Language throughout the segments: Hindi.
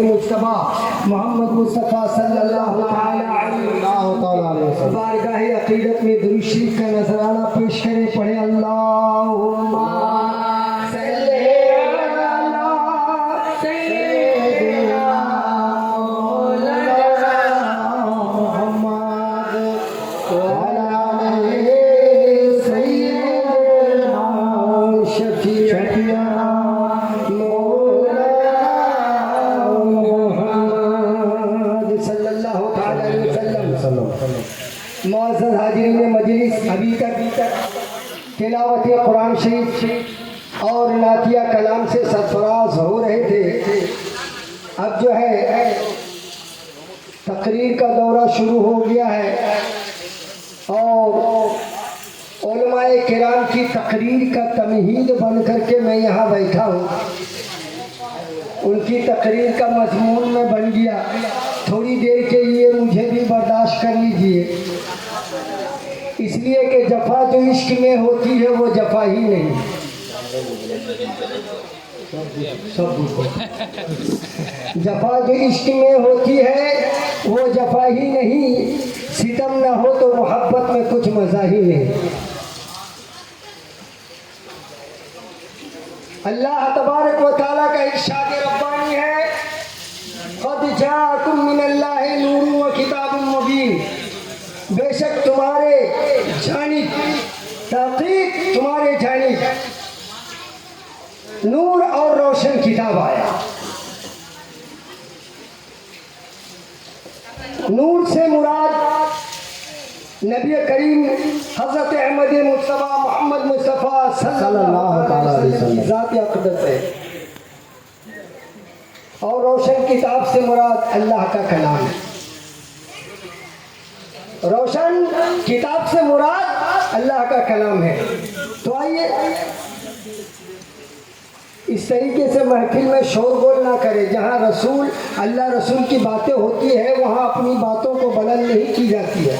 मुज्तबा मोहम्मद मुस्तफ़ा सल्लल्लाहु अलैहि वसल्लम बारगाह अक़ीदत में दुरूद शरीफ का नजराना पेश करें। पढ़े अल्लाहुम्मा सल्ली अला सय्यिदिना मौलाना मुहम्मद व अला आलिहि सय्यिदिना शफीअना मौजूद हाजिरीन मजलिस, अभी तक तिलावत कुरान शरीफ और नातिया कलाम से सरफराज हो रहे थे। अब जो है तकरीर का दौरा शुरू हो गया है और उलमाए किराम की तकरीर का तमहीद बन करके मैं यहाँ बैठा हूँ। उनकी तकरीर का मजमून में बन गया। थोड़ी देर के लिए मुझे भी बर्दाश्त कर लीजिए, इसलिए कि जफा जो इश्क में होती है वो जफा ही नहीं। जफा जो इश्क में होती है वो जफा ही नहीं। सितम ना हो तो मोहब्बत में कुछ मजा ही नहीं। अल्लाह तबारक व तआला का इरशाद रब्बानी है, क़द जाअकुम मिनल्लाहि नूरुन व किताबुम मुबीन। बेशक तुम्हारे जानिब, तहक़ीक़ तुम्हारे जानिब नूर और रोशन किताब आया। नूर से मुराद नबी करीम हज़रत अहमद मुस्तफ़ा मोहम्मद मुस्तफ़ा सल्लल्लाहु अलैहि वसल्लम ज़ात अक़दस है और रोशन किताब से मुराद अल्लाह का कलाम है। रोशन किताब से मुराद अल्लाह का कलाम है। तो आइए इस तरीके से महफिल में शोरगुल ना करें। जहाँ रसूल अल्लाह रसूल की बातें होती है वहाँ अपनी बातों को बुलंद नहीं की जाती है,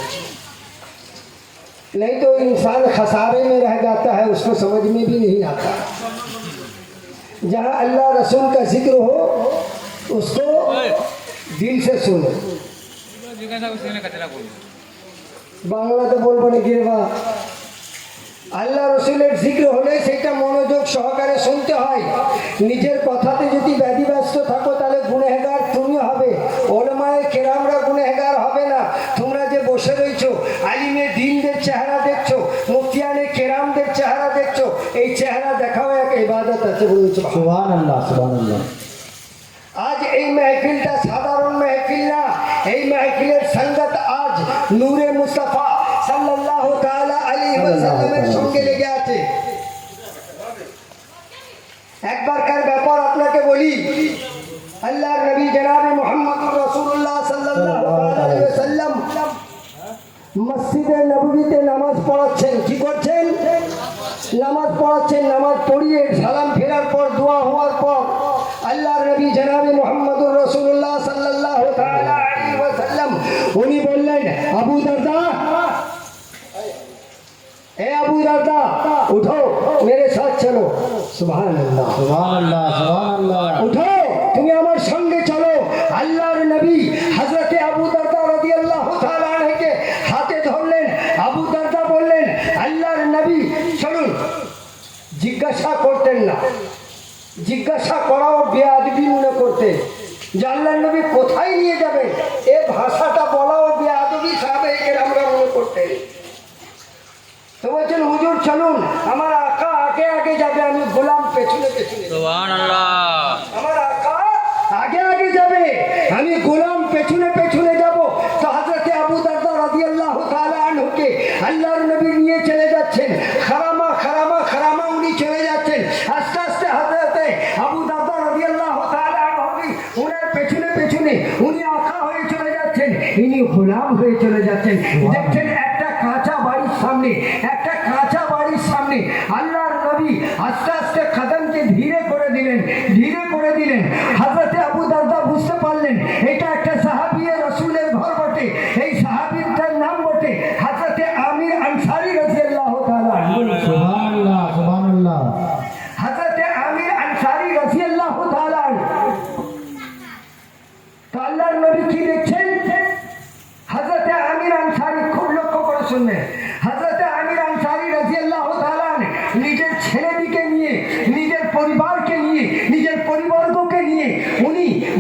नहीं तो इंसान खसारे में रह जाता है, उसको समझ में भी नहीं आता। जहाँ अल्लाह रसूल का जिक्र हो उसको दिल से सुनो। বাংলাতে বলবো না গিরবা আল্লাহ রসুলের জিক্র হলে সেটা মনোযোগ সহকারে শুনতে হয়। নিজের কথাতে যদি ব্যতিব্যস্ত থাকো তাহলে গুনেহগার তুমি হবে, ওলামায়ে কেরামরা গুনেহগার হবে না। তোমরা যে বসে রয়েছো আলিমে দ্বীনদের চেহারা দেখছো, মুফতিয়ানে কেরামদের চেহারা দেখছো, এই চেহারা দেখাও এক ইবাদত আছে। বলছো সুবহানাল্লাহ সুবহানাল্লাহ। आज এই महफिलটা সাধারণ महफिल না, এই महफिलेর संगत आज নূরে মুস্তাফা সাল্লাল্লাহু তাআলা আলাইহি ওয়াসাল্লামের সঙ্গে লেগে আছে। একবারকার ব্যাপার আপনাকে বলি, আল্লাহর নবী জনাবে মুহাম্মদুর রাসূলুল্লাহ সাল্লাল্লাহু আলাইহি ওয়াসাল্লাম মসজিদে নববীতে নামাজ পড়াচ্ছেন। কি করছেন? নামাজ পড়াচ্ছেন। নামাজ পড়িয়ে সালাম ফেরার পর, দোয়া হওয়ার পর আল্লাহর নবী জনাবে মুহাম্মদুর রাসূলুল্লাহ সাল্লাল্লাহু তাআলা আলাইহি ওয়াসাল্লাম উনি বললেন, আবু দারদা, ए अबू दारदा उठो, मेरे साथ चलो। सुभान अल्लाह सुभान अल्लाह सुभान अल्लाह। उठो, তুমি আমার সঙ্গে চলো। আল্লাহর নবী হযরতে আবু দারদা রাদিয়াল্লাহু তাআলা আনহুকে হাতে ধরলেন। আবু দারদা বললেন, আল্লাহর নবী চলুন। জিজ্ঞাসা করতেন না, জিজ্ঞাসা করাও বেয়াদবি মনে করতে যে আল্লাহর নবী কোথায় নিয়ে যাবে, এ ভাষাটা বলাও বেয়াদবি সাহাবায়ে কেরামরা মনে করতেন। तो বলছেন, হুজুর চলুন, আমার আকা আগে আগে যাবে, আমি গোলাম পেছনে পেছনে। সুবহানাল্লাহ। আমার আকা আগে আগে যাবে, আমি গোলাম পেছনে পেছনে যাব। তো হযরতে আবু দারদা রাদিয়াল্লাহু তাআলা আনহুকে আল্লাহর নবী নিয়ে চলে যাচ্ছেন। খারামা খারামা খারামা উনি চলে যাচ্ছেন। আস্তে আস্তে হযরতে আবু দারদা রাদিয়াল্লাহু তাআলা আনহু উনার পেছনে পেছনে উনি আকা হয়ে চলে যাচ্ছেন, ইনি গোলাম হয়ে চলে যাচ্ছেন। দেখছেন একটা কাঁচা বাড়ির সামনে, একটা কাঁচা বাড়ির সামনে আল্লাহর নবী আস্তে আস্তে কদমকে ধীরে করে দিলেন, ধীরে করে দিলেন। হযরতে আবু দারদা বুঝতে পারলেন এটা একটা সাহাবী রাসূলের ঘর বটে। এই সাহাবীটার নাম বটে হযরতে আমির আনসারী রাদিয়াল্লাহু তাআলা আনহু। সুবহানাল্লাহ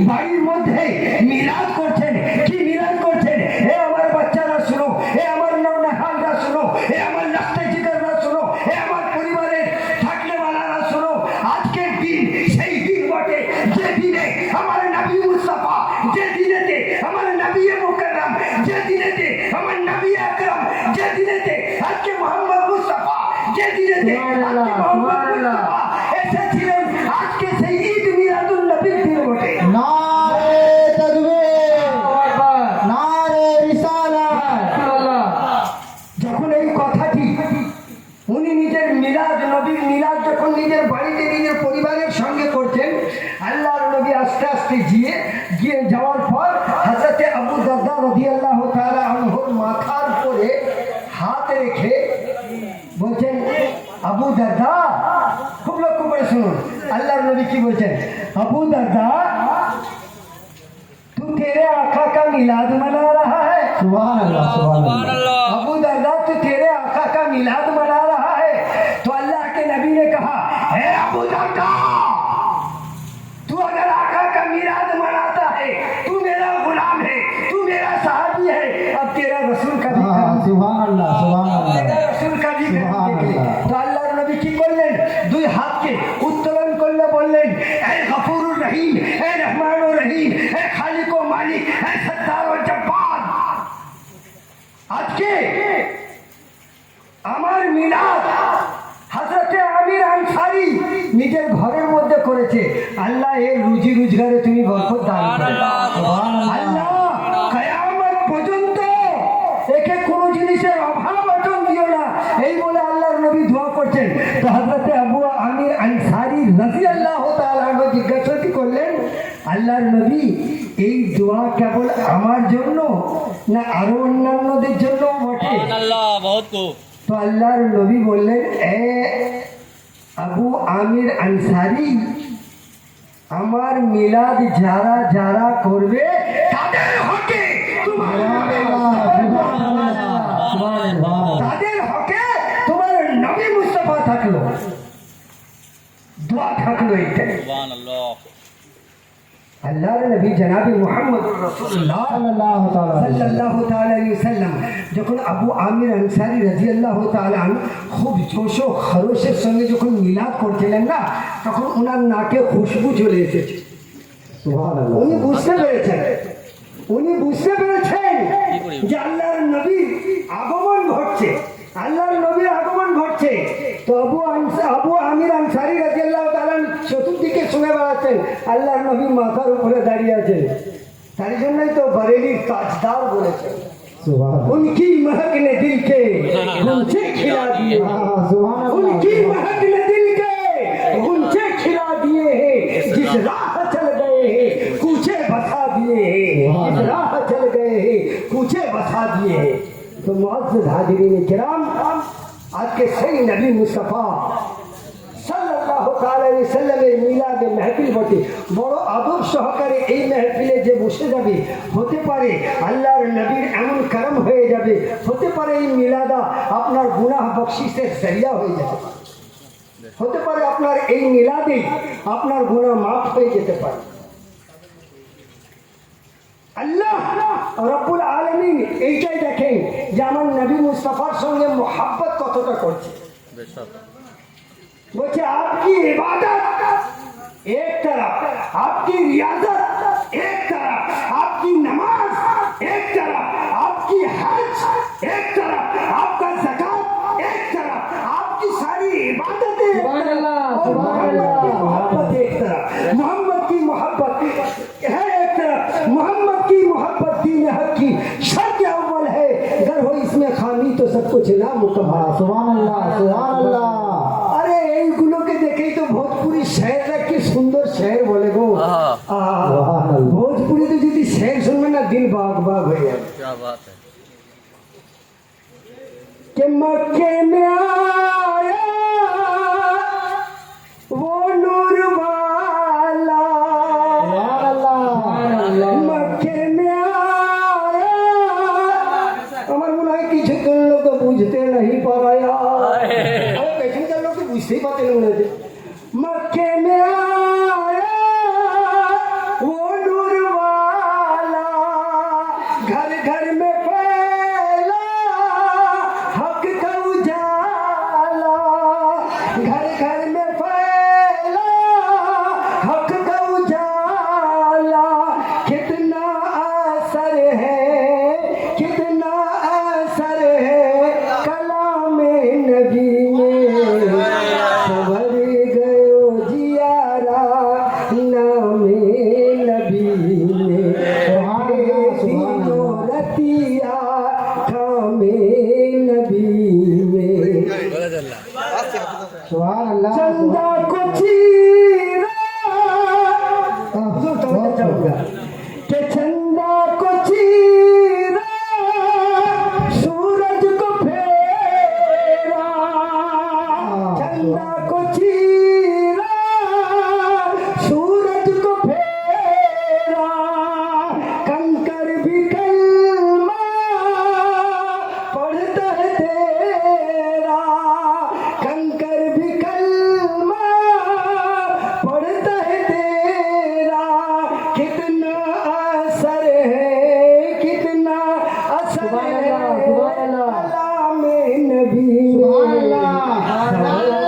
বাড়ির মধ্যে মিলাদ করছেন। কি মিলাদ করছেন? হে আমার বাচ্চারা শুনো, হে আমার নওনাহালরা শুনো, হে আমার লাখতে জিগাররা শুনো, হে আমার পরিবারের থাকলেওয়ালারা শুনো। আজকের দিন সেই দিন বটে যে দিনে আমার নবী মুস্তাফা, যে দিনেতে আমার নবী মুকাররম, যে দিনেতে আমার নবী আকরাম, যে দিনেতে আজকে মোহাম্মদ মুস্তাফা, যে দিনেতে আজকে মোহাম্মদ মুস্তাফা এসেছিলেন, আজকে সেই ঈদ মিলাদুন নবীর দিন বটে। নারে তাকবীর, নারে রিসালাত। যখন এই কথাটি উনি নিজের মিলাদ, নবীর মিলাদ যখন নিজের বাড়িতে নিজের পরিবারের সঙ্গে করতেন, আল্লাহর নবী আস্তে আস্তে গিয়ে যাওয়ার পর হযরতে আবু দারদা রাদিয়াল্লাহু তাআলা আনহুর মাথার উপরে হাত রেখে বলছেন, আবু দারদা, খুব লক্ষ্য করে শুনুন আল্লাহর নবী কি বলছেন, আবু দারদা तू तेरे आका का मिलाद मना रहा है। सुभान अल्लाह, सुभान अल्लाह। अबू दरदा तू तेरे आका का मिलाद मना रहा है। तो अल्लाह के नबी ने कहा, हे अबू दरदा, तू अगर आका का मिलाद मनाता है, तू मेरा गुलाम है, तू मेरा सहाबी है, अब तेरा रसूल का भी सुभान अल्लाह, सुभान अल्लाह। रसूल का भी सुभान अल्लाह। तो আল্লাহর নবী কি করলেন? দুই হাতকে উত্তোলন করলে বললেন, হে গফুরুর রহিম, হে রহমানুর রহিম, হে খালিক ও মালিক, হে সত্তার ও জব্বার, আজকে আমার মিলাদ হযরতে আমির আনসারী নিজের ঘরের মধ্যে করেছে। আল্লাহ এর রুজি রোজগারে তুমি বরকত দান করো। আল্লাহ কিয়ামত পর্যন্ত একে কোনো জিনিসের অভাব অটন দিও না, এই বলে আল্লাহর নবী দোয়া করছেন। তো হযরতে আবু আমির আনসারী রাদিয়াল্লাহু তাআলা আনহু জিজ্ঞাসা করলেন, আল্লাহর নবী এই দোয়া কেবল আমার জন্য না আরো অন্যান্যদের জন্য বটে? তো আল্লাহর নবী বললেন, এ আবু আমির আনসারী, আমার মিলাদ যারা যারা করবে তাদের হকে তাদের হকে তোমার নবী মুস্তাফা থাকলো, দোয়া থাকলো। এইটাই আল্লাহর নবী জনাবে মুহাম্মদুর রাসূলুল্লাহ সাল্লাল্লাহু তাআলা আলাইহি ওয়াসাল্লাম যখন আবু আমির আনসারী রাদিয়াল্লাহু তাআলা আনহু খুব জোশ ও খরচের সঙ্গে যখন মিলাদ করছিলেন না, তখন ওনার নাকে খুশবু চলে এসেছে। সুবহানাল্লাহ। উনি বুঝতে পেরেছেন যে আল্লাহর নবীর আগমন ঘটছে, আল্লাহর নবীর আগমন ঘটছে। তো আবু আমির আনসারী রাদিয়াল্লাহু তাআলা চতুর্দিকে শুনে বেড়াচ্ছেন, আল্লাহর নবী মাথার উপরে দাঁড়িয়ে আছেন। তার জন্যই তো বরেলির তাজদার বলেছেন, उनकी महक ने दिल के गुंचे खिला दिए, उनकी महक ने दिल के गुंचे खिला दिए हैं, जिस राह चल गए हैं कूचे बसा दिए हैं, जिस राह चल गए हैं कूचे बसा दिए हैं। तो मुअज़्ज़िज़ हाज़िरीन किराम, आज के सही नबी मुस्तफ़ा সাল্লাল্লাহু তাআলা আলাইহি ওয়াসাল্লামের মিলাদে মাহফিল বটে। বড় আদব সহকারে এই মাহফিলে যে বসে যাবে, হতে পারে আল্লাহর নবীর এমন করম হয়ে যাবে, হতে পারে এই মিলাদা আপনার গুনাহ বখশিশের জরিয়া হয়ে যেতে পারে, হতে পারে আপনার এই মিলাদে আপনার গুনাহ মাফ হয়ে যেতে পারে। আল্লাহ রাব্বুল আলামিন এইটাই দেখেন যে আমার নবী মুস্তাফার সঙ্গে মোহাব্বত কতটা করছে। बोले आपकी इबादत एक तरफ, आपकी रियाजत एक तरफ, आपकी नमाज एक तरफ, आपकी हज एक तरफ, आपका ज़कात एक तरफ, आपकी सारी इबादतें एक तरफ, और मोहब्बत एक तरफ, मोहम्मद की मोहब्बत है एक तरफ। मोहम्मद की मोहब्बत दीन हक की शर्त अव्वल है, अगर हो इसमें खामी तो सब कुछ नामुकम्मल। सुभान अल्लाह, सुभान अल्लाह। এইগুলোকে দেখেই তো ভোজপুরি শেররা কি সুন্দর শের বলে গো। ভোজপুরিতে যদি শের শুনবে না দিল বাগ বাগ হয়ে যাবে। कि मक्के में आया वो नूर वाला, मक्के में आया। আমার মনে হয় কিছু লোক বুঝতে नहीं পারাया, বুঝতেই পারতেন মনে হচ্ছে। মক্কে মে আয়া वो नूर कितना असर है, कितना असर सुभान है अल्लाह, सुभान अल्लाह। कलाम नबी सुभान अल्लाह। नारे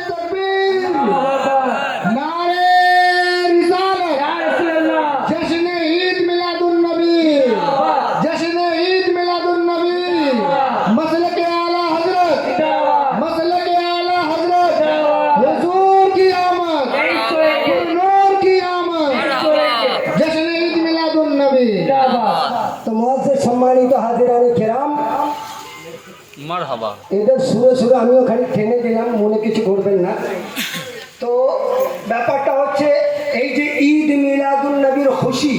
तकबीर, नारे रिसालत, जश्न ईद मिलादुन नबी, जश्न ईद मिलादुन नबी, मसलक आला हजरत, मसलक आला हजरत, हुजूर की आमद, नूर की आमद, जश्न ईद मिलादुन नबी। तो मुआज़्ज़िज़ सम्मानित हाजिराने किराम, মারহাবা এদের সুরে সুরে আমিও খালি টেনে দিলাম, মনে কিছু করবেন না। তো ব্যাপারটা হচ্ছে এই যে ঈদ মিলাদুন নবীর খুশি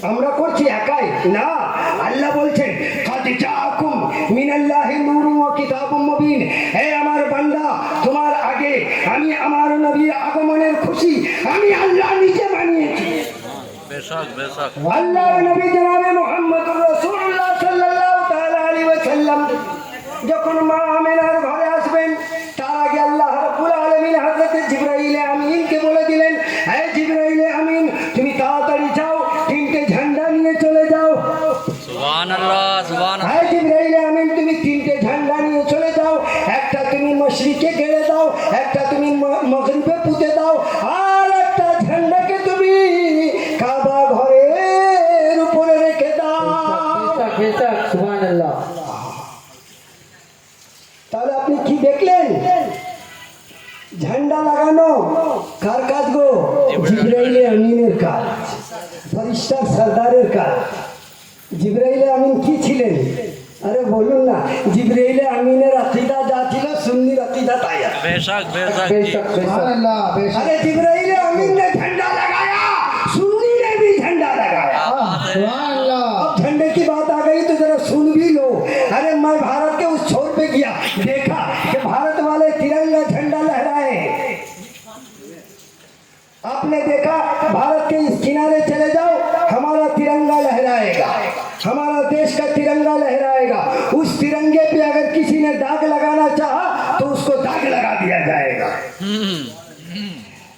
আমরা করছি একাই না, আল্লাহ বলছেন কাদ জাআকুম মিনাল্লাহি নূরুন ওয়া কিতাবুম মুবিন, হে আমার বান্দা তোমার আগে আমি আমার নবীর আগমনের খুশি আমি আল্লাহ নিজে বানিয়েছি। বেশক বেশক আল্লাহর নবী জনাবে মুহাম্মদুর রাসূলুল্লাহ সাল্লাল্লাহু তাআলা আলাইহি ওয়াসাল্লাম যখন মা আমিনার ঘরে আসবেন তার আগে আল্লাহ রাব্বুল আলামিন হযরত জিবরাইল আমিনকে বলে দিলেন, হে জিবরাইল আমিন তুমি তাড়াতাড়ি যাও, তিনটে ঝান্ডা নিয়ে চলে যাও। সুবহানাল্লাহ সুবহানাল্লাহ হে জিবরাইল আমিন তুমি তিনটে ঝান্ডা নিয়ে চলে যাও, একটা তুমি মশরিকে গেড়ে দাও, একটা তুমি মাগরিবে পুঁতে দাও, আর একটা ঝান্ডাকে তুমি কাবা ঘরের উপরে রেখে দাও। সুবহান আল্লাহ। তাহলে আপনি কি দেখলেন? ঝান্ডা লাগানো কার কাজ গো? জিবরাইলে আমিনের কাজ, ফরিস্তার সরদারের কাজ। জিবরাইলে আমিন কি ছিলেন? আরে বলুন না, জিবরাইলে আমিনের আকিদা যা ছিল সুন্নির আকিদা তাই আছে। বেশক বেশক सुभान अल्लाह, बेशक। अरे जिब्राइल अमीन ने झंडा लगाया, सुन्नी ने भी झंडा लगाया। सुभान अल्लाह। अब झंडे की बात आ गई तो जरा सुन भी लो। अरे मैं भारत के उस छोर पे गया, देखा कि भारत वाले तिरंगा झंडा लहराए। आपने देखा भारत के इस किनारे चले जाओ हमारा तिरंगा लहराएगा, हमारा देश का तिरंगा लहराएगा। उस तिरंगे पे अगर किसी ने दाग लगाना चाहा तो उसको दाग लगा दिया जाएगा।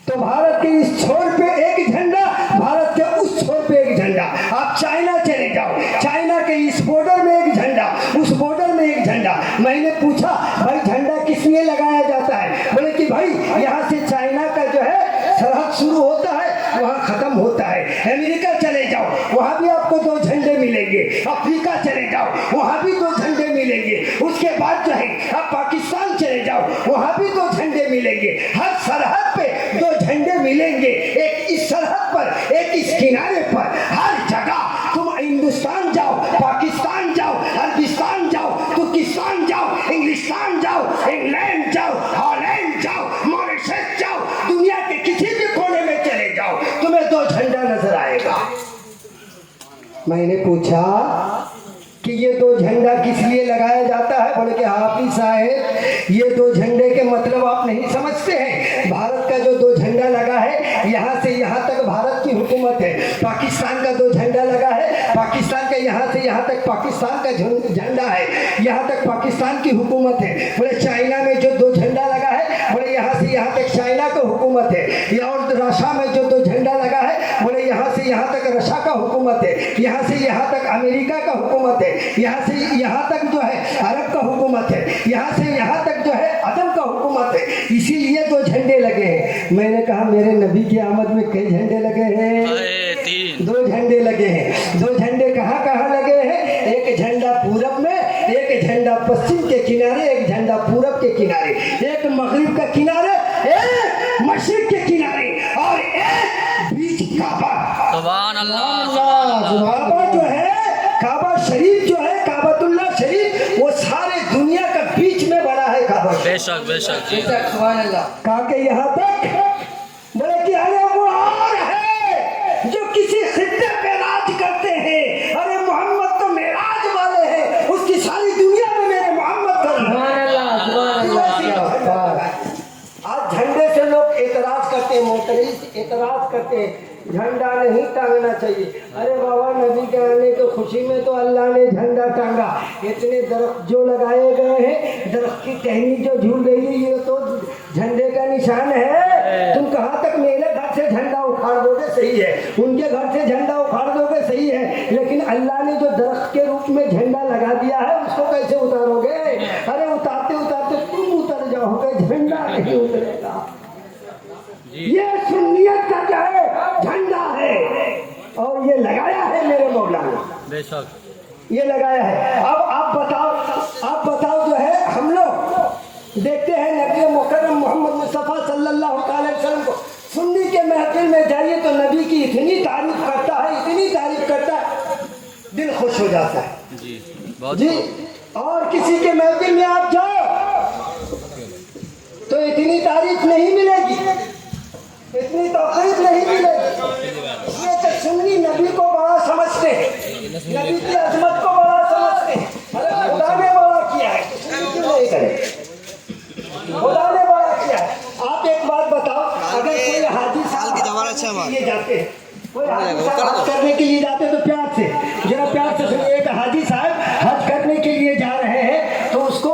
तो भारत के इस छोर पे एक झंडा, भारत के उस छोर पे एक झंडा। आप चाइना चले जाओ, चाइना के इस बॉर्डर में एक झंडा, उस बॉर्डर में एक झंडा। मैंने पूछा भाई झंडा किस लिए लगाया जाता है? बोले कि भाई यहाँ से चाइना का जो है सरहद शुरू होता है, वहाँ खत्म होता है। अमेरिका चले जाओ वहाँ भी आपको दो झंडे मिलेंगे, अफ्रीका चले जाओ वहाँ भी दो झंडे मिलेंगे, उसके बाद जो है आप पाकिस्तान चले जाओ वहाँ भी दो झंडे मिलेंगे। हर सरहद पे दो झंडे मिलेंगे, एक इस सरहद पर एक इस किनारे पर। हर जगह तुम हिंदुस्तान जाओ, पाकिस्तान जाओ, अरबिस्तान जाओ, तुर्किस्तान जाओ, इंग्लिस्तान जाओ, इंग्लैंड जाओ, हॉलैंड जाओ, मॉरिशस जाओ, दुनिया के किसी भी कोने में चले जाओ तुम्हें दो झंडा नजर आएगा। मैंने पूछा कि ये दो झंडा किस लिए लगाया जाता है? बोले कि हाफिज साहब ये दो झंडे के मतलब आप नहीं समझते हैं। भारत का जो दो झंडा लगा है यहाँ से यहाँ तक भारत की हुकूमत है, पाकिस्तान का दो झंडा लगा है, पाकिस्तान का यहाँ से यहाँ तक पाकिस्तान का झंडा है, यहाँ तक पाकिस्तान की हुकूमत है। बोले चाइना में जो दो झंडा लगा है, बोले यहाँ से यहाँ तक चाइना का हुकूमत है। और रशिया में जो दो झंडा लगा है, बोले यहाँ से यहाँ तक रशिया का हुकूमत है, यहाँ से यहाँ तक अमेरिका का हुकूमत है, यहाँ से यहाँ तक जो है अरब का हुकूमत है, यहाँ से यहाँ तक जो है अदम का हुकूमत है। इसीलिए दो झंडे लगे हैं। मैंने कहा मेरे नबी की आमद में कई झंडे लगे हैं? तीन दो झंडे लगे हैं। दो झंडे कहाँ कहाँ लगे हैं? एक झंडा पूरब में, एक झंडा पश्चिम के किनारे, एक झंडा पूरब के किनारे, एक मगरिब का किनारे, एक मशरिक के किनारे और एक बीच काबा। सुभान अल्लाह काबा जो है, काबा शरीफ जो है, काबतुल्लाह शरीफ, वो सारे दुनिया का बीच में बना है काबा। बेशक बेशक कहा के यहाँ तक बोले कि अरे वो और है जो किसी खित्ते पे राज करते हैं। अरे मोहम्मद तो मेराज वाले हैं, उसकी सारी दुनिया में मेरे मोहम्मद का आज झंडे से लोग एतराज करते हैं, मोहतरीम एतराज करते हैं झंडा नहीं टांगना चाहिए। अरे बाबा नबी के आने की खुशी में तो अल्लाह ने झंडा टांगा। इतने दरख्त जो लगाए गए हैं, दरख्त की टहनी जो झूल रही है, ये तो झंडे का निशान है। तुम कहाँ तक मेले घर से झंडा उखाड़ दोगे सही है, उनके घर से झंडा उखाड़ दोगे सही है, लेकिन अल्लाह ने जो दरख्त के रूप में झंडा लगा दिया है उसको कैसे उतारोगे? अरे उतारते उतारते तुम उतर जाओगे, झंडा नहीं उतरेगा। ये सुन्नियत का क्या है? झंडा है, और ये लगाया है मेरे मौला ने, बेशक ये लगाया है। अब आप बताओ जो है हम लोग देखते हैं नबी मुकर्रम मोहम्मद मुस्तफ़ा सल्लल्लाहु अलैहि वसल्लम को, सुन्नी के महफिल में जाइए तो नबी की इतनी तारीफ करता है, इतनी तारीफ करता है, दिल खुश हो जाता है जी, बहुत जी। और किसी के महफिल में आप जाओ तो इतनी तारीफ नहीं मिलेगी, इतनी तौक़ीर नहीं मिलेगी। ये तो सुन्नी नबी को बड़ा समझते हैं, नबी की अजमत को बड़ा समझते हैं। अरे खुदा ने बड़ा किया है, क्यों नहीं करे? खुदा ने बड़ा किया है। आप एक बात बताओ, अगर कोई हाजी साहब ये जाते हैं, कोई हाजी साहब हज करने के लिए जाते हैं तो प्यार से, जरा प्यार से सुनिए, एक हाजी साहब हज करने के लिए जा रहे हैं तो उसको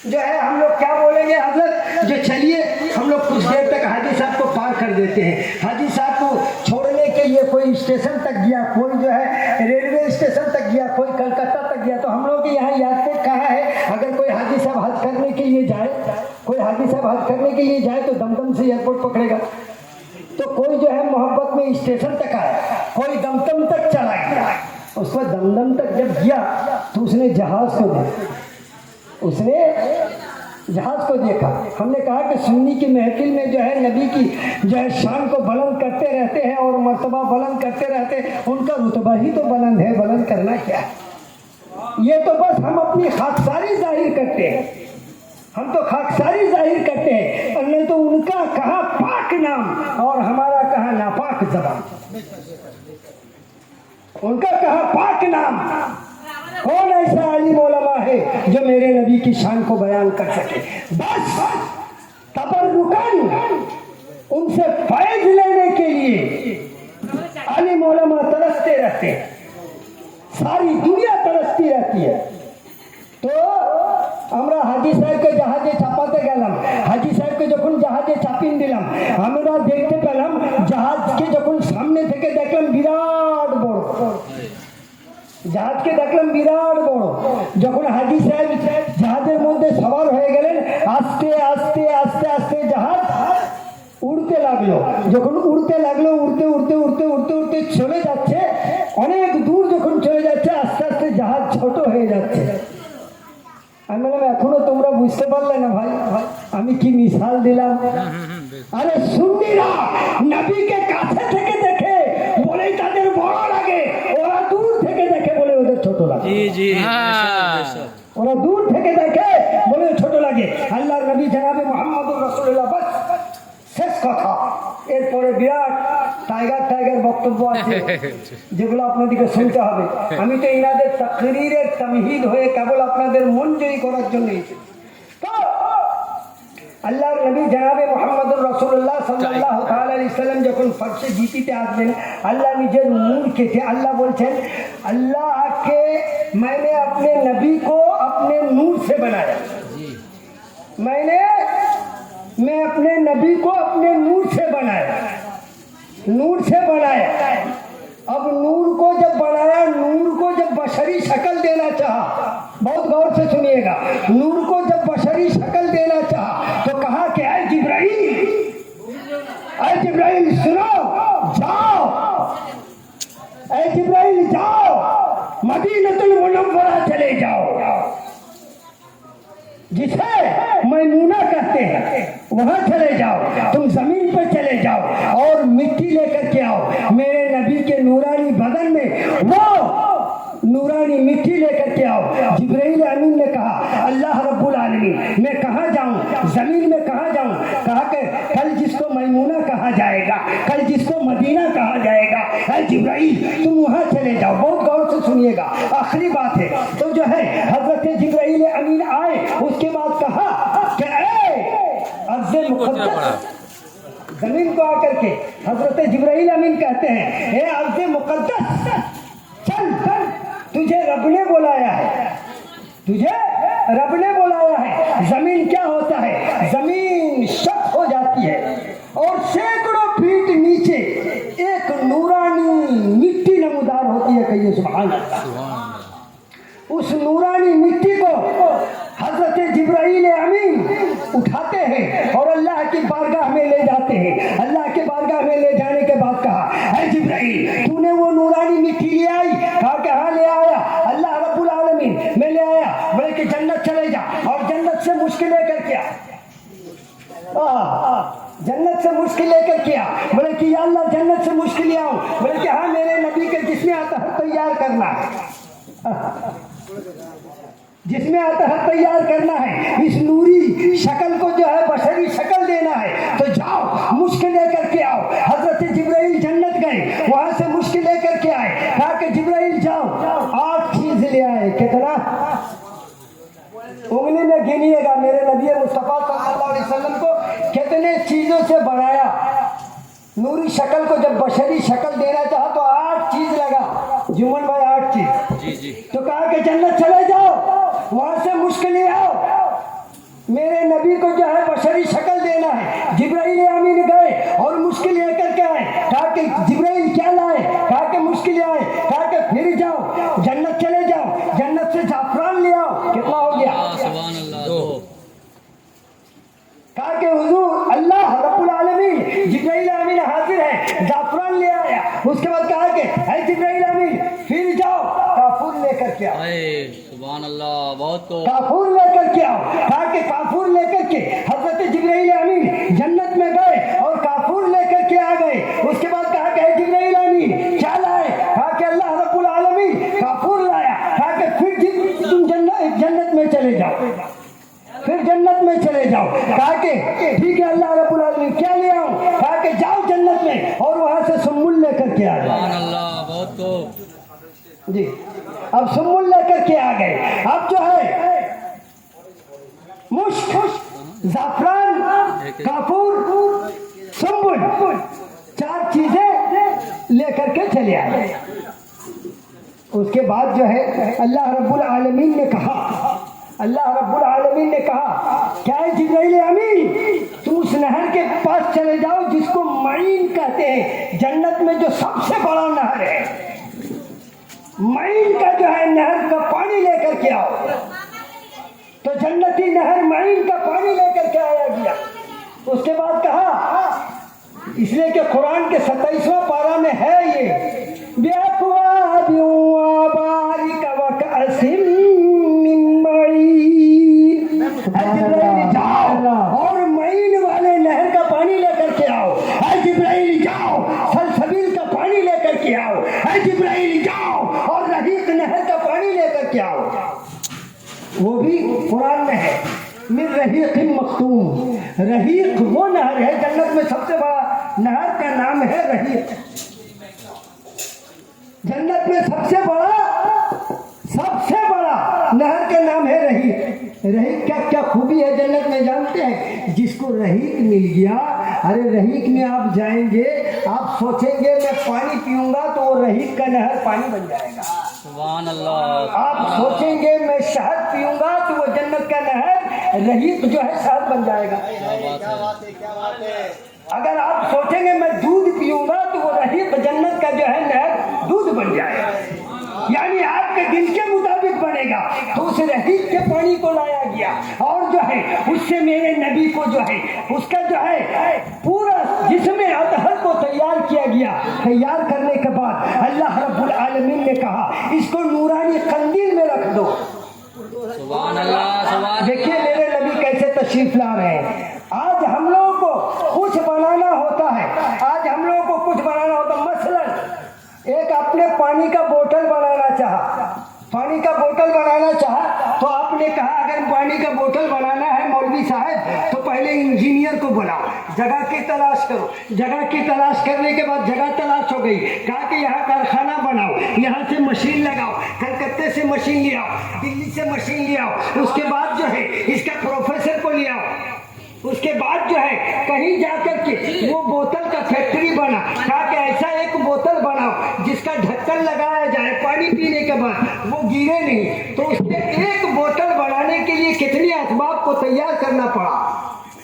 जो है हम लोग क्या बोलेंगे? हजरत जो चलिए हम लोग कुछ देर तक हाजी साहब को पार कर देते हैं। हाजी साहब को छोड़ने के लिए कोई स्टेशन तक गया, कोई जो है रेलवे स्टेशन तक गया, कोई कलकत्ता तक गया, तो हम लोग यहाँ एयरपोर्ट कहाँ है? अगर कोई हाजी साहब हज करने के लिए जाए, कोई हाजी साहब हज करने के लिए जाए तो दमदम से एयरपोर्ट पकड़ेगा। तो कोई जो है मोहब्बत में स्टेशन तक आया, कोई दमदम तक चला गया, उसको दमदम तक जब गया तो उसने जहाज को देखा, उसने जहाज को देखा। हमने कहा कि सुन्नी की महफिल में जो है नबी की जो है शान को बुलंद करते रहते हैं और मर्तबा बुलंद करते रहते हैं, उनका रुतबा ही तो बुलंद है, बुलंद करना क्या है? ये तो बस हम अपनी खाकसारी जाहिर करते हैं, हम तो खाकसारी जाहिर करते हैं, और नहीं तो उनका कहाँ पाक नाम और हमारा कहाँ नापाक जबान, उनका कहाँ पाक नाम। कौन ऐसा आलिम उलमा है जो मेरे नबी की शान को बयान कर सके? बस तबर्रुकन उनसे फैज लेने के लिए आलिम उलमा तरसते रहते हैं, सारी दुनिया तरसती रहती है। तो আমরা হাজি সাহেবকে জাহাজে চাপাতে গেলাম, হাজি সাহেবকে যখন জাহাজে চাপিয়ে দিলাম, আমরা দেখতে পেলাম জাহাজকে যখন সামনে থেকে দেখলাম বিরাট বড়, জাহাজকে দেখলাম বিরাট বড়। যখন হাজি সাহেব জাহাজের মধ্যে সবার হয়ে গেলেন, আস্তে আস্তে আস্তে আস্তে জাহাজ উড়তে লাগলো। যখন উড়তে লাগলো, উড়তে উড়তে উড়তে উড়তে উড়তে চলে যাচ্ছে, অনেক দূর যখন চলে যাচ্ছে, আস্তে আস্তে জাহাজ ছোট হয়ে যাচ্ছে। আমি বললাম এখনো তোমরা বুঝতে পারলে না ভাই, আমি কি মিসাল দিলাম? আরে সুন্নিরা নবীকে কাছে থেকে দেখে বলেই তাদের বড় লাগে, ওরা দূর থেকে দেখে বলে ওদের ছোট লাগে। जी जी ওরা দূর থেকে দেখে বলে ছোট লাগে। আল্লাহর নবী জনাবে মুহাম্মদুর রাসূলুল্লাহ, বাস শেষ কথা। এরপরে বিরাট টাইগার বক্তব্য আছে যেগুলো আপনাদেরকে শুনতে হবে। আমি তো ইনাদের তাকরীরের তামহিদ হয়ে কেবল আপনাদের মন জয়ী করার জন্য এসেছি। তো আল্লাহর নবী জনাবে মুহাম্মদুর রাসূলুল্লাহ সাল্লাল্লাহু তাআলা আলাইহি সাল্লাম যখন ফরশে জিতিতে আসবেন, আল্লাহ নিজের নূর কেটে আল্লাহ বলছেন, আল্লাহকে मैंने अपने नबी को अपने नूर से बनाया, मैं अपने नबी को अपने नूर से बनाया, नूर से बनाया। अब नूर को जब बनाया, नूर को जब बशरी शक्ल देना चाहा, बहुत गौर से सुनिएगा, नूर को जब बशरी शक्ल देना चाहा तो कहा कि ऐ जिब्राइल सुनो, जाओ, ऐ जिब्राइल जाओ, मदीनतुल मुनव्वरा चले जाओ, जिसे मैमूना कहते हैं वहां चले जाओ, तुम जमीन पर चले जाओ और मिट्टी लेकर के आओ, मेरे नबी के नूरानी बदन में वो नूरानी मिट्टी लेकर के आओ। जिब्राइल अमीन ने कहा, अल्लाह रब्बुल आलमीन, मैं कहाँ जाऊँ, जमीन में कहाँ जाऊँ? कहा कि कल जिसको मैमूना कहा जाएगा, कल जिसको मदीना कहा जाएगा, ऐ जिब्राइल तुम वहाँ चले जाओ। बहुत गौर से सुनिएगा, आखिरी बात है। तो जो है हजरत जिब्राइल अमीन आए, उसके बाद कहा कि अर्ज़े मुक़द्दस, जमीन को आकर के हजरत जिब्राइल अमीन कहते हैं, हे अर्ज़े मुक़द्दस चल, तुझे रब ने बुलाया है, तुझे रब ने बुलाया है। जमीन क्या होता है? जमीन शक हो जाती है और सैकड़ों चाहिए। सुभान अल्लाह। उस नूरानी मिट्टी को हजरत जिब्राइल अमीन उठाते हैं और अल्लाह की बारगाह में ले जाते हैं। अल्लाह के बारगाह में ले जाने के बाद कहा, ऐ जिब्राइल तूने वो नूरानी मिट्टी ले आई? कहा कि हाँ ले आया। अल्लाह रब्बुल आलमीन मैं ले आया। बोले कि जन्नत चले जा और जन्नत से मुश्किल लेकर क्या? जन्नत से मुश्किल लेकर क्या? बोले कि या अल्लाह जन्नत से मुश्किल ले आऊं। बोले कि हाँ मेरे नबी के जिसमें आता है तैयार करना है, जिसमें आता है तैयार करना है। इस नूरी शक्ल को जो है बशरी शक्ल देना है, तो जाओ मुश्किल लेकर के आओ। हजरत जिब्राइल जन्नत गए, वहां से मुश्किल लेकर के आए। कहा कि जिब्राइल जाओ 8 चीज ले आए। कितना? उंगली में गिनिएगा मेरे नबी मुस्तफा सल्लल्लाहु अलैहि वसल्लम को कितने चीजों से बनाया। नूरी शक्ल को जब बशरी शक्ल देना चाहा तो 8 चीज लगा। जुम्मन भाई 8 चीज। जी जी। तो कहा कि जन्नत चले जाओ, वहां से मुश्किल ले आओ। मेरे नबी को जो है बशरी शक्ल देना है। जिब्राइल अमीन गए और मुश्किल लेकर के आए। कहा कि जिब्राइल क्या लाए? कहा कि मुश्किल आए। कहा कि फिर जाओ जन्नत चले जाओ, जन्नत से जाफरान ले आओ। कितना हो गया? सुभान अल्लाह। 2। कहा कि हुजूर अल्लाह रब्बुल आलमीन जिब्राइल अमीन हाजिर है, जाफरान ले आया। उसके बाद कहा कि ऐ जिब्राइल अमीन फिर जाओ काफूर लेकर के आओ। सुभान अल्लाह। बहुत को काफूर लेकर के आओ। कहा कि काफूर लेकर के हजरत जिब्राइल अमीन जन्नत में गए और काफूर लेकर के आ गए। उसके बाद कहा कि ऐ जिब्राइल अमीन क्या लाए? कहा कि अल्लाह रब्बुल आलमीन काफूर लाया। कहा कि फिर तुम जन्नत में चले जाओ, फिर जन्नत में चले जाओ। कहा कि ठीक है अल्लाह रब्बुल आलमीन क्या ले आऊं? कहा कि जाओ जन्नत में और वहां से सुम्मुल लेकर के आ जाओ। सुभान अल्लाह। बहुत को जी अब सुम्मुल लेकर के आ गए। अब जो है मुश्क, जाफरान, काफूर, सुम्बुल 4 चीजें लेकर के चले आए। उसके बाद जो है अल्लाह रब्बुल आलमीन ने कहा, अल्लाह रब्बुल आलमीन ने कहा क्या है जिब्राइल अमीन तुम उस नहर के पास चले जाओ जिसको मईन कहते हैं। जन्नत में जो सबसे बड़ा नहर है, मईन का जो है नहर का पानी लेकर के आओ। तो जन्नती नहर मईन का पानी लेकर के आया गया। उसके बाद कहा, इसलिए कि कुरान के 27वां पारा में है ये और मईन वाले नहर का पानी लेकर के आओ। जिब्राइल जाओ सलसबील का पानी लेकर के आओ। जिब्राइल जाओ और रहीक नहर का पानी लेकर के आओ। वो भी कुरान में है, मिन रहीक मखतूम। रहीक वो नहर है, जन्नत में सबसे बड़ा नहर का नाम है रहीक। जन्नत में सबसे बड़ा नहर का नाम है रहीक। रहीक क्या क्या खूबी है जन्नत में जानते हैं? जिसको रहीक मिल गया, अरे रहीक में आप जाएंगे, आप सोचेंगे मैं पानी पीऊंगा तो वो रहीक का नहर पानी बन जाएगा। सुभान अल्लाह। आप सोचेंगे मैं शहद पीऊंगा तो वो जन्नत का नहर रहीक जो है शहद बन जाएगा। क्या बात है। अगर आप सोचेंगे मैं दूध पीऊंगा तो वो रहीक जन्नत का जो है नहर दूध बन जाएगा। यानी आपके दिल के मुताबिक बनेगा। तो उस रहीक के पानी को लाया गया और जो है उससे मेरे नबी को जो है उसका जो है पूरा जिस्म अतहर को तैयार किया गया। तैयार करने के बाद अल्लाह रब्बुल आलमीन ने कहा इसको नूरानी कंदील में रख दो। सुभान अल्लाह। देखिए मेरे नबी कैसे तशरीफ ला रहे हैं। आज हम लोगों को कुछ बनाना होता है, आज हम लोगों को कुछ बनाना होता है। मसलन एक आपने पानी का बोतल बनाना चाहा, तो आपने कहा अगर पानी का बोतल बनाना है मौलवी साहब तो पहले इंजीनियर को बुलाओ, जगह की तलाश करो। जगह की तलाश करने के बाद जगह तलाश हो गई, कहा कि यहाँ कारखाना बनाओ, यहाँ से मशीन लगाओ, कलकत्ते से मशीन ले आओ, दिल्ली से मशीन ले आओ। उसके बाद जो है इसका प्रोफेसर को ले आओ। उसके बाद जो है कहीं जाकर के वो बोतल का फैक्ट्री बना, कहा कि ऐसा एक बोतल बनाओ जिसका ढक्कन लगाया जाए, पानी पीने के बाद वो गिरे नहीं। तो उसके एक बोतल बनाने के लिए कितने असबाब को तैयार करना पड़ा,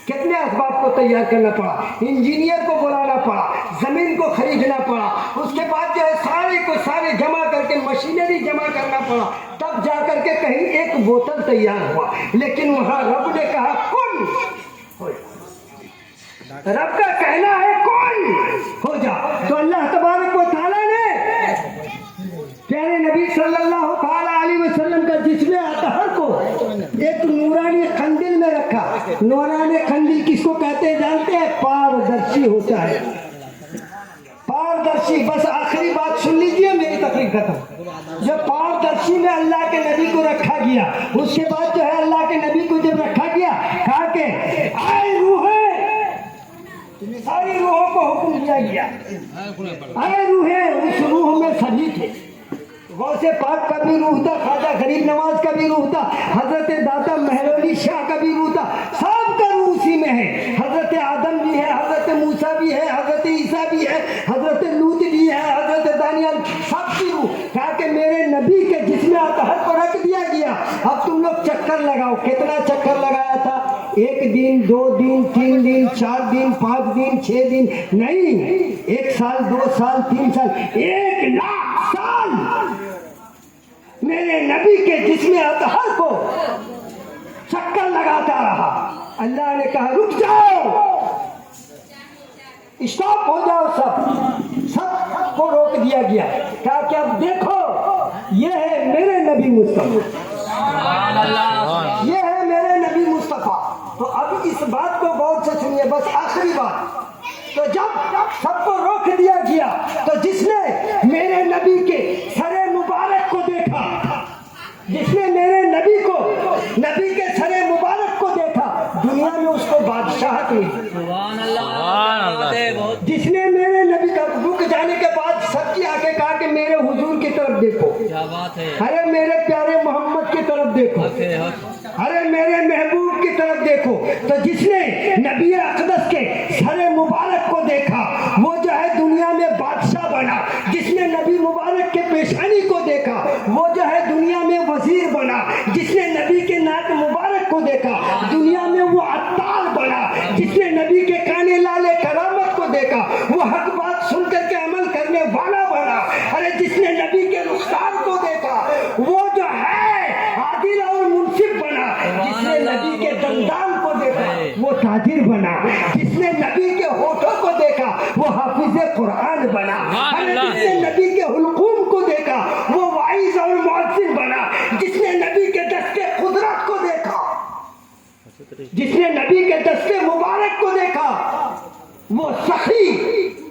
कितने असबाब को तैयार करना पड़ा। इंजीनियर को बुलाना पड़ा, जमीन को खरीदना पड़ा। उसके बाद जो है सारे को सारे जमा करके मशीनरी जमा करना पड़ा, तब जाकर के कहीं एक बोतल तैयार हुआ। लेकिन वहां रब ने कहा कुन हो जा। रब का कहना है कौन हो जा। तो अल्लाह तबारक व तआला ने प्यारे नबी सल्लल्लाहु ताला अलैहि वसल्लम का जिस्म अतहर को एक नूरानी खंडिल में रखा। नूरानी खंडिल किसको कहते हैं जानते हैं? पारदर्शी होता है, पारदर्शी। बस आखिरी बात सुन लीजिए, मेरी तकरीर खत्म। जब पारदर्शी में अल्लाह के नबी को रखा गया, उसके बाद जो है अल्लाह के नबी को जब रखा गया, कहा के आए रूहें, सारी रूहों को हुक्म दिया गया, आए रूहें। उस रूह में सभी थे। गौसे पाक का भी रूह था, ख्वाजा गरीब नवाज का भी रूह था, हजरत दाता महरौली शाह का भी रूह था। सबका रूह उसी में है। हजरत आदम भी है, हजरत मूसा भी है, हजरत ईसा भी है, हजरत लूत भी है, हजरत दानियल, सबकी रूह। कहा कि मेरे नबी के जिसमें अतहर को रख दिया गया। अब तुम लोग चक्कर लगाओ। कितना चक्कर लगाया था? 1 दिन, 2 दिन, 3 दिन, 4 दिन, 5 दिन, 6 दिन नहीं, 1 साल, 2 साल, 3 साल, 1 लाख साल मेरे नबी के जिस्म अतहर को चक्कर लगाता रहा। अल्लाह ने कहा रुक जाओ, स्टॉप हो जाओ, सब को रोक दिया गया। कहा कि अब देखो, ये है मेरे नबी मुस्तफा, ये है मेरे नबी मुस्तफा। तो अब इस बात को गौर से सुनिए, बस आखिरी बात। तो जब सबको रोक दिया गया, तो जिसने मेरे नबी के सरे मुबारक को देखा, जिसने मेरे नबी को, नबी के सरे मुबारक को देखा, दुनिया में उसको बादशाहत मिली। सुभान अल्लाह। जिसने मेरे नबी का रुक जाने के बाद सबकी आके कहा कि मेरे हुजूर की तरफ देखो, क्या बात है। अरे मेरे प्यारे मोहम्मद की तरफ देखो, अरे मेरे महबूब की तरफ देखो। तो जिसने नबी अक़दस के सरे मुबारक को देखा, वो जो है दुनिया में बादशाह बना। जिसने नबी मुबारक के पेशानी को देखा, वो जो है दुनिया में वजीर बना। जिसने नबी के नाक मुबारक को देखा, दुनिया में वो अत्तार बना। जिसने नबी के काने लाले करामत को देखा, वो हक बात सुन करके अमल करने वाला बना। अरे जिसने नबी के रुखसार को देखा, वो जो है आदिल और मुंसिफ बना। जिसने नबी के दंदान को देखा, वो ताजिर बना। जिसने नबी के होठों को देखा, वो हाफिज कुरान बना। अरे जिसने नबी के हुलकूम को देखा, वो वाइज और मुअज्जिन बना। जिसने नबी के दस्ते कुदरत को देखा, जिसने नबी के दस्ते मुबारक को देखा, वो सखी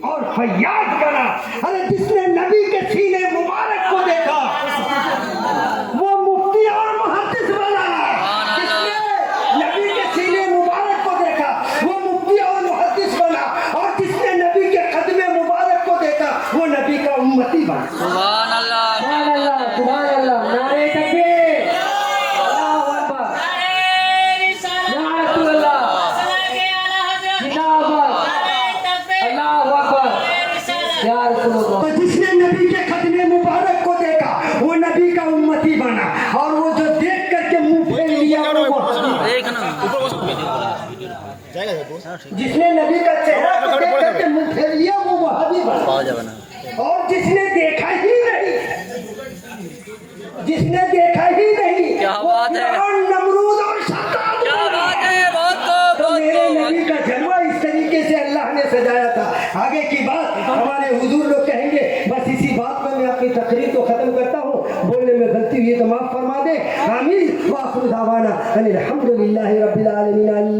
और फैयाज बना। अरे जिसने नबी के सीने मुबारक को देखा, वो मुफ्ती और मुहद्दिस बना। जिसने नबी के सीने मुबारक को देखा, वो मुफ्ती और मुहद्दिस बना। और जिसने नबी के कदमे मुबारक को देखा, वो नबी का उम्मती बना। सुभान अल्लाह। सुभान अल्लाह, सुभान अल्लाह, नारे तकबीर, अल्लाहू अकबर, या रसूल अल्लाह, जिंदाबाद, अल्लाहू अकबर, या रसूल अल्लाह। तो जिसने नबी के खतने मुबारक को देखा, वो नबी का उम्मती बना। और वो जो देख करके मुंह फेर लिया, वो जिसने नबी का चेहरा को देख करके मुंह फेर लिया, वो वहाबी बना। और जिसने देखा ही नहीं, जिसने देखा ही नहीं, क्या बात है। और नमरूद और शद्दाद क्या बात है। बहुत तो मेरे नबी का जलवा इस तरीके से अल्लाह ने सजाया था। आगे की बात हमारे हुजूर लोग कहेंगे। बस इसी बात पर मैं अपनी तकरीर को खत्म करता हूँ। बोलने में गलती हुई तो माफ फरमा दे। आमीन। वाखिर दावाना अनिल हम्दुलिल्लाहि रब्बिल आलमीन।